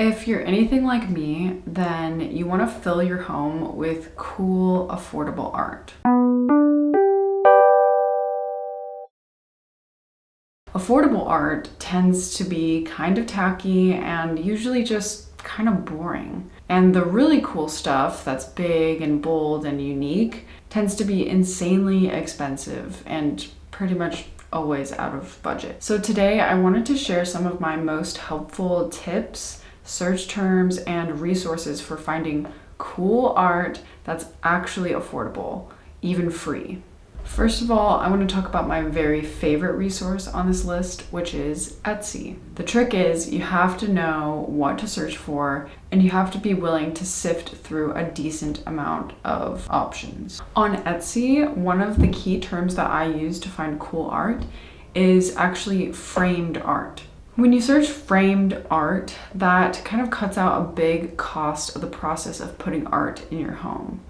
If you're anything like me, then you want to fill your home with cool, affordable art. Affordable art tends to be kind of tacky and usually just kind of boring. And the really cool stuff that's big and bold and unique tends to be insanely expensive and pretty much always out of budget. So today I wanted to share some of my most helpful tips, search terms, and resources for finding cool art that's actually affordable, even free. First of all, I want to talk about my very favorite resource on this list, which is Etsy. The trick is you have to know what to search for, and you have to be willing to sift through a decent amount of options. On Etsy, one of the key terms that I use to find cool art is actually framed art. When you search framed art, that kind of cuts out a big cost of the process of putting art in your home.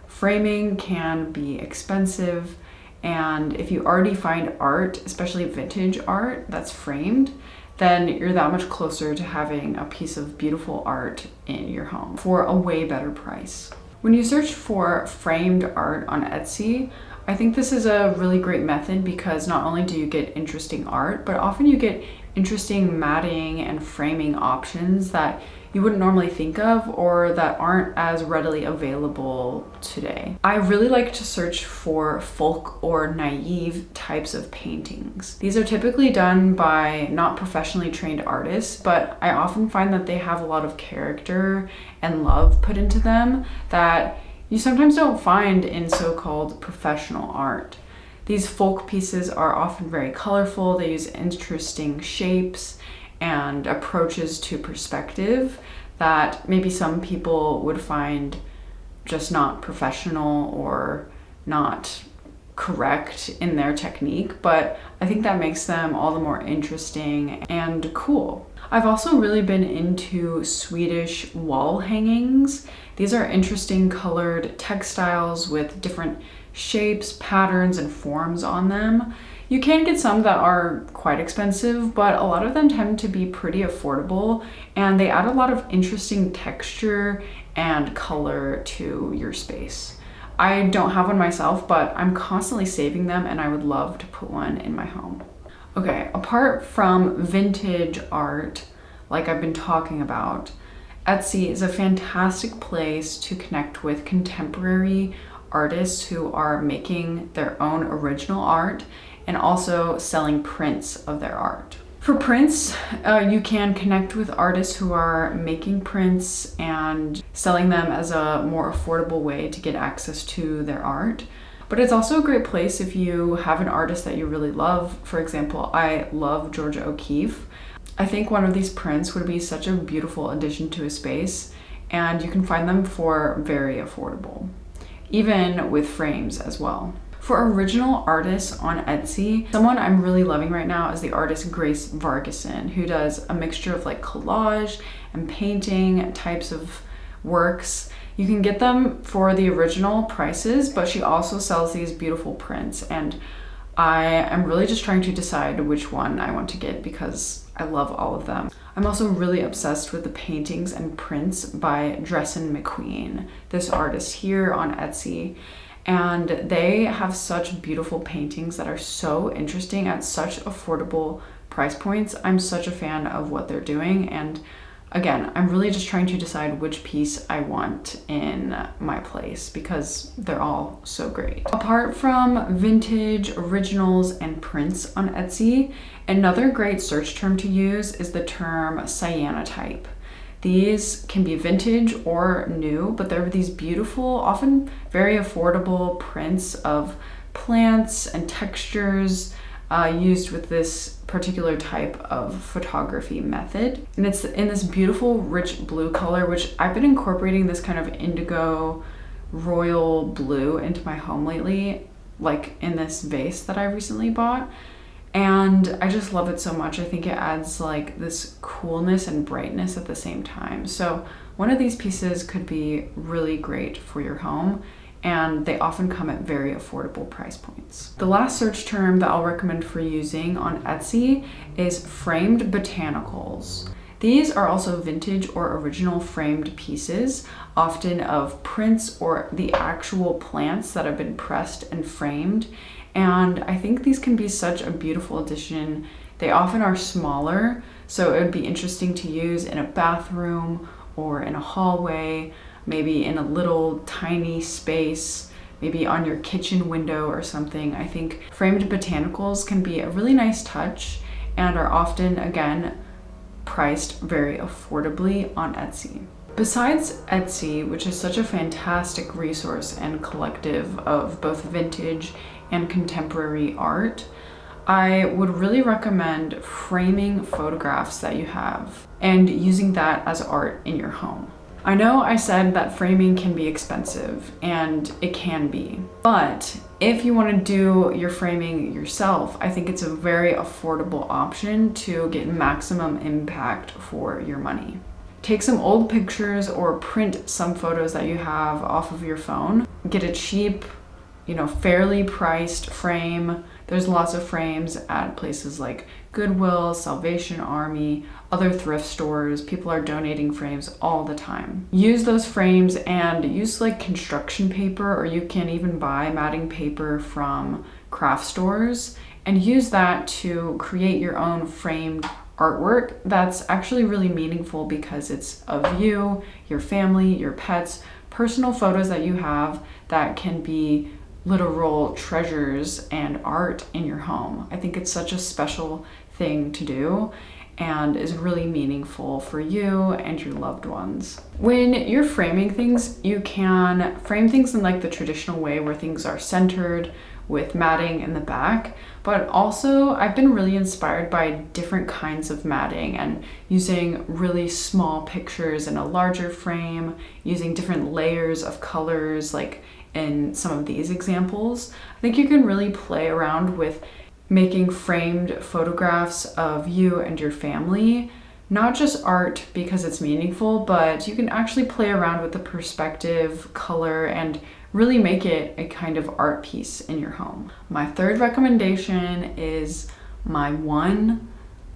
Framing can be expensive, and if you already find art, especially vintage art that's framed, then you're that much closer to having a piece of beautiful art in your home for a way better price. When you search for framed art on Etsy, I think this is a really great method because not only do you get interesting art, but often you get interesting matting and framing options that you wouldn't normally think of or that aren't as readily available today. I really like to search for folk or naive types of paintings. These are typically done by not professionally trained artists, but I often find that they have a lot of character and love put into them that you sometimes don't find in so-called professional art. These folk pieces are often very colorful. They use interesting shapes and approaches to perspective that maybe some people would find just not professional or not correct in their technique, but I think that makes them all the more interesting and cool. I've also really been into Swedish wall hangings. These are interesting colored textiles with different shapes, patterns, and forms on them. You can get some that are quite expensive, but a lot of them tend to be pretty affordable, and they add a lot of interesting texture and color to your space. I don't have one myself, but I'm constantly saving them and I would love to put one in my home. Okay, apart from vintage art, like I've been talking about, Etsy is a fantastic place to connect with contemporary artists who are making their own original art and also selling prints of their art. For prints, you can connect with artists who are making prints and selling them as a more affordable way to get access to their art. But it's also a great place if you have an artist that you really love. For example, I love Georgia O'Keeffe. I think one of these prints would be such a beautiful addition to a space, and you can find them for very affordable, even with frames as well. For original artists on Etsy, someone I'm really loving right now is the artist Grace Vargason, who does a mixture of like collage and painting types of works. You can get them for the original prices, but she also sells these beautiful prints, and I am really just trying to decide which one I want to get because I love all of them. I'm also really obsessed with the paintings and prints by Dresden McQueen, this artist here on Etsy. And they have such beautiful paintings that are so interesting at such affordable price points. I'm such a fan of what they're doing. And again, I'm really just trying to decide which piece I want in my place because they're all so great. Apart from vintage, originals, and prints on Etsy, another great search term to use is the term cyanotype. These can be vintage or new, but they're these beautiful, often very affordable prints of plants and textures used with this particular type of photography method. And it's in this beautiful, rich blue color, which I've been incorporating this kind of indigo royal blue into my home lately, like in this vase that I recently bought. And I just love it so much. I think it adds like this coolness and brightness at the same time. So one of these pieces could be really great for your home, and they often come at very affordable price points. The last search term that I'll recommend for using on Etsy is framed botanicals. These are also vintage or original framed pieces, often of prints or the actual plants that have been pressed and framed. And I think these can be such a beautiful addition. They often are smaller, so it would be interesting to use in a bathroom or in a hallway, maybe in a little tiny space, maybe on your kitchen window or something. I think framed botanicals can be a really nice touch and are often, again, priced very affordably on Etsy. Besides Etsy, which is such a fantastic resource and collective of both vintage and contemporary art, I would really recommend framing photographs that you have and using that as art in your home. I know I said that framing can be expensive, and it can be, but if you want to do your framing yourself, I think it's a very affordable option to get maximum impact for your money. Take some old pictures or print some photos that you have off of your phone. Get a cheap, fairly priced frame. There's lots of frames at places like Goodwill, Salvation Army, other thrift stores. People are donating frames all the time. Use those frames and use like construction paper, or you can even buy matting paper from craft stores and use that to create your own framed artwork that's actually really meaningful because it's of you, your family, your pets, personal photos that you have that can be literal treasures and art in your home. I think it's such a special thing to do and is really meaningful for you and your loved ones. When you're framing things, you can frame things in like the traditional way where things are centered with matting in the back, but also I've been really inspired by different kinds of matting and using really small pictures in a larger frame, using different layers of colors like in some of these examples. I think you can really play around with making framed photographs of you and your family, not just art because it's meaningful, but you can actually play around with the perspective, color, and really make it a kind of art piece in your home. My third recommendation is my one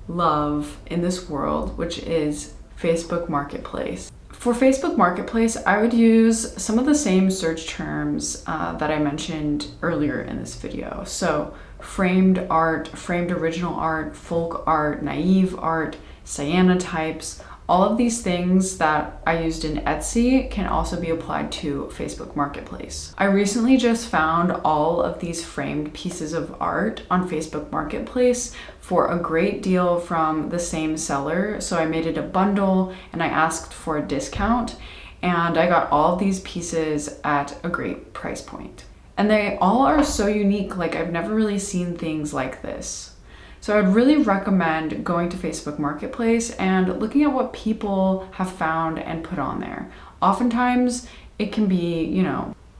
love in this world, which is Facebook Marketplace. For Facebook Marketplace, I would use some of the same search terms that I mentioned earlier in this video. So framed art, framed original art, folk art, naive art, cyanotypes, all of these things that I used in Etsy can also be applied to Facebook Marketplace. I recently just found all of these framed pieces of art on Facebook Marketplace for a great deal from the same seller. So I made it a bundle and I asked for a discount, and I got all of these pieces at a great price point. And they all are so unique, like I've never really seen things like this. So I'd really recommend going to Facebook Marketplace and looking at what people have found and put on there. Oftentimes it can be,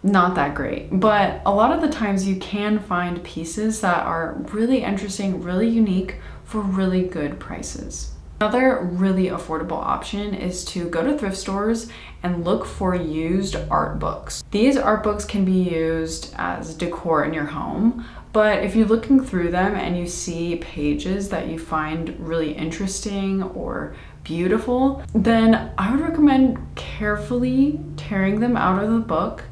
not that great, but a lot of the times you can find pieces that are really interesting, really unique for really good prices. Another really affordable option is to go to thrift stores and look for used art books. These art books can be used as decor in your home, but if you're looking through them and you see pages that you find really interesting or beautiful, then I would recommend carefully tearing them out of the book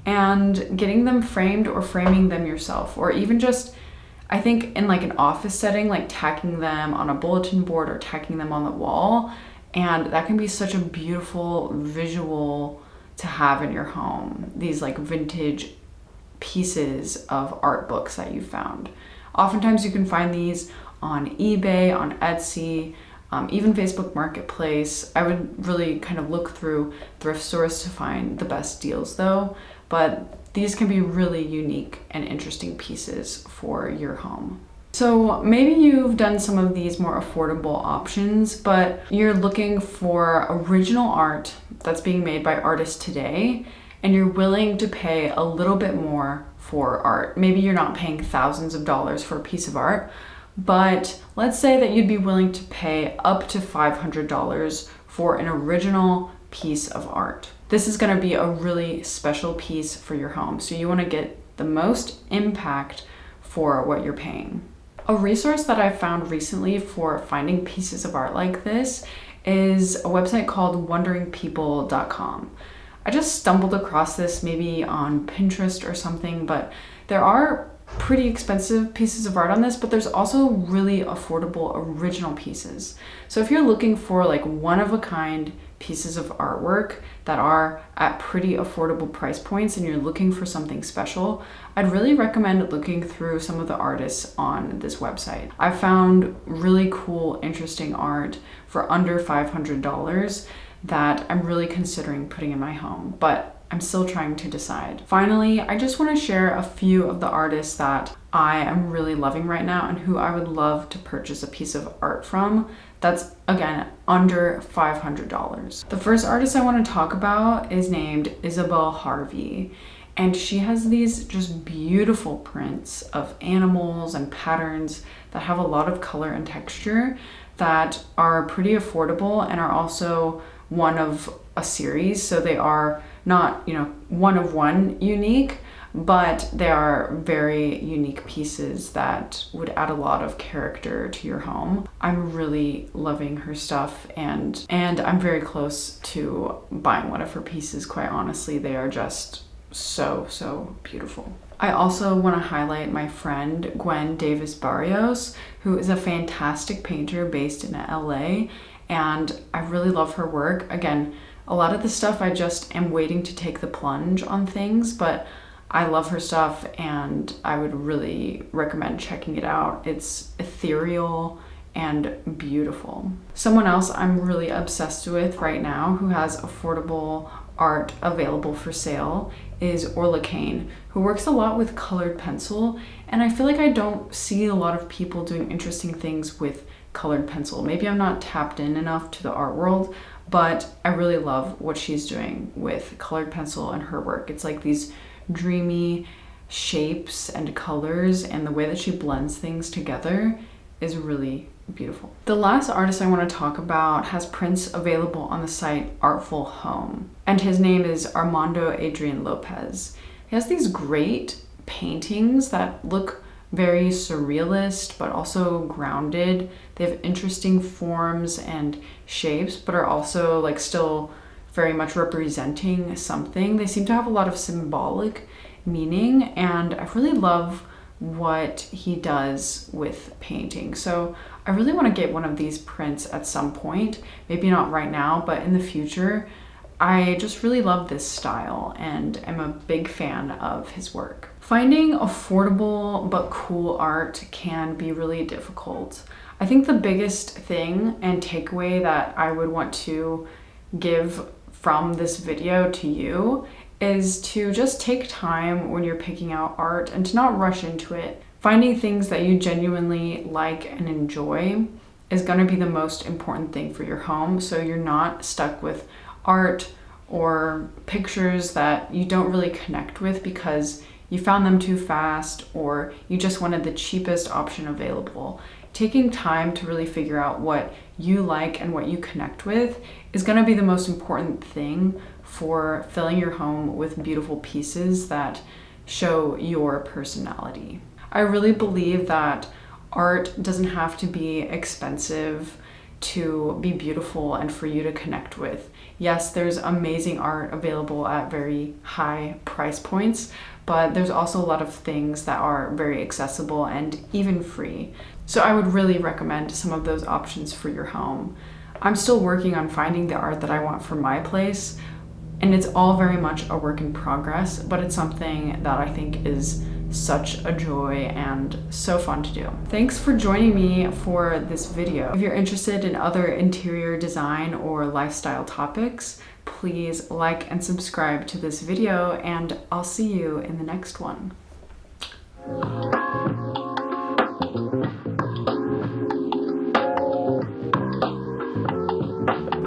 and getting them framed or framing them yourself, or even just, I think in like an office setting, like tacking them on a bulletin board or tacking them on the wall. And that can be such a beautiful visual to have in your home. These like vintage pieces of art books that you found. Oftentimes you can find these on eBay, on Etsy, even Facebook Marketplace. I would really kind of look through thrift stores to find the best deals though, but these can be really unique and interesting pieces for your home. So maybe you've done some of these more affordable options, but you're looking for original art that's being made by artists today, and you're willing to pay a little bit more for art. Maybe you're not paying thousands of dollars for a piece of art, but let's say that you'd be willing to pay up to $500 for an original piece of art. This is going to be a really special piece for your home, so you want to get the most impact for what you're paying. A resource that I found recently for finding pieces of art like this is a website called wonderingpeople.com. I just stumbled across this maybe on Pinterest or something, but there are pretty expensive pieces of art on this, but there's also really affordable original pieces. So if you're looking for like one-of-a-kind pieces of artwork that are at pretty affordable price points and you're looking for something special, I'd really recommend looking through some of the artists on this website. I found really cool, interesting art for under $500 that I'm really considering putting in my home, but I'm still trying to decide. Finally, I just want to share a few of the artists that I am really loving right now and who I would love to purchase a piece of art from that's, again, under $500. The first artist I want to talk about is named Isabel Harvey, and she has these just beautiful prints of animals and patterns that have a lot of color and texture that are pretty affordable and are also one of a series. So they are not, one of one unique, but they are very unique pieces that would add a lot of character to your home. I'm really loving her stuff, and I'm very close to buying one of her pieces, quite honestly. They are just so beautiful. I also want to highlight my friend Gwen Davis Barrios, who is a fantastic painter based in LA, and I really love her work. Again, a lot of the stuff I just am waiting to take the plunge on things, but I love her stuff and I would really recommend checking it out. It's ethereal and beautiful. Someone else I'm really obsessed with right now who has affordable art available for sale is Orla Kane, who works a lot with colored pencil, and I feel like I don't see a lot of people doing interesting things with colored pencil. Maybe I'm not tapped in enough to the art world, but I really love what she's doing with colored pencil and her work. It's like these dreamy shapes and colors, and the way that she blends things together is really beautiful. The last artist I want to talk about has prints available on the site Artful Home, and his name is Armando Adrian Lopez. He has these great paintings that look very surrealist but also grounded. They have interesting forms and shapes, but are also like still very much representing something. They seem to have a lot of symbolic meaning, and I really love what he does with painting. So I really want to get one of these prints at some point, maybe not right now, but in the future. I just really love this style and am a big fan of his work. Finding affordable but cool art can be really difficult. I think the biggest thing and takeaway that I would want to give from this video to you is to just take time when you're picking out art and to not rush into it. Finding things that you genuinely like and enjoy is going to be the most important thing for your home, so you're not stuck with art or pictures that you don't really connect with because you found them too fast or you just wanted the cheapest option available. Taking time to really figure out what you like and what you connect with is going to be the most important thing for filling your home with beautiful pieces that show your personality. I really believe that art doesn't have to be expensive to be beautiful and for you to connect with. Yes, there's amazing art available at very high price points, but there's also a lot of things that are very accessible and even free. So I would really recommend some of those options for your home. I'm still working on finding the art that I want for my place, and it's all very much a work in progress, but it's something that I think is such a joy and so fun to do. Thanks for joining me for this video. If you're interested in other interior design or lifestyle topics, please like and subscribe to this video, and I'll see you in the next one.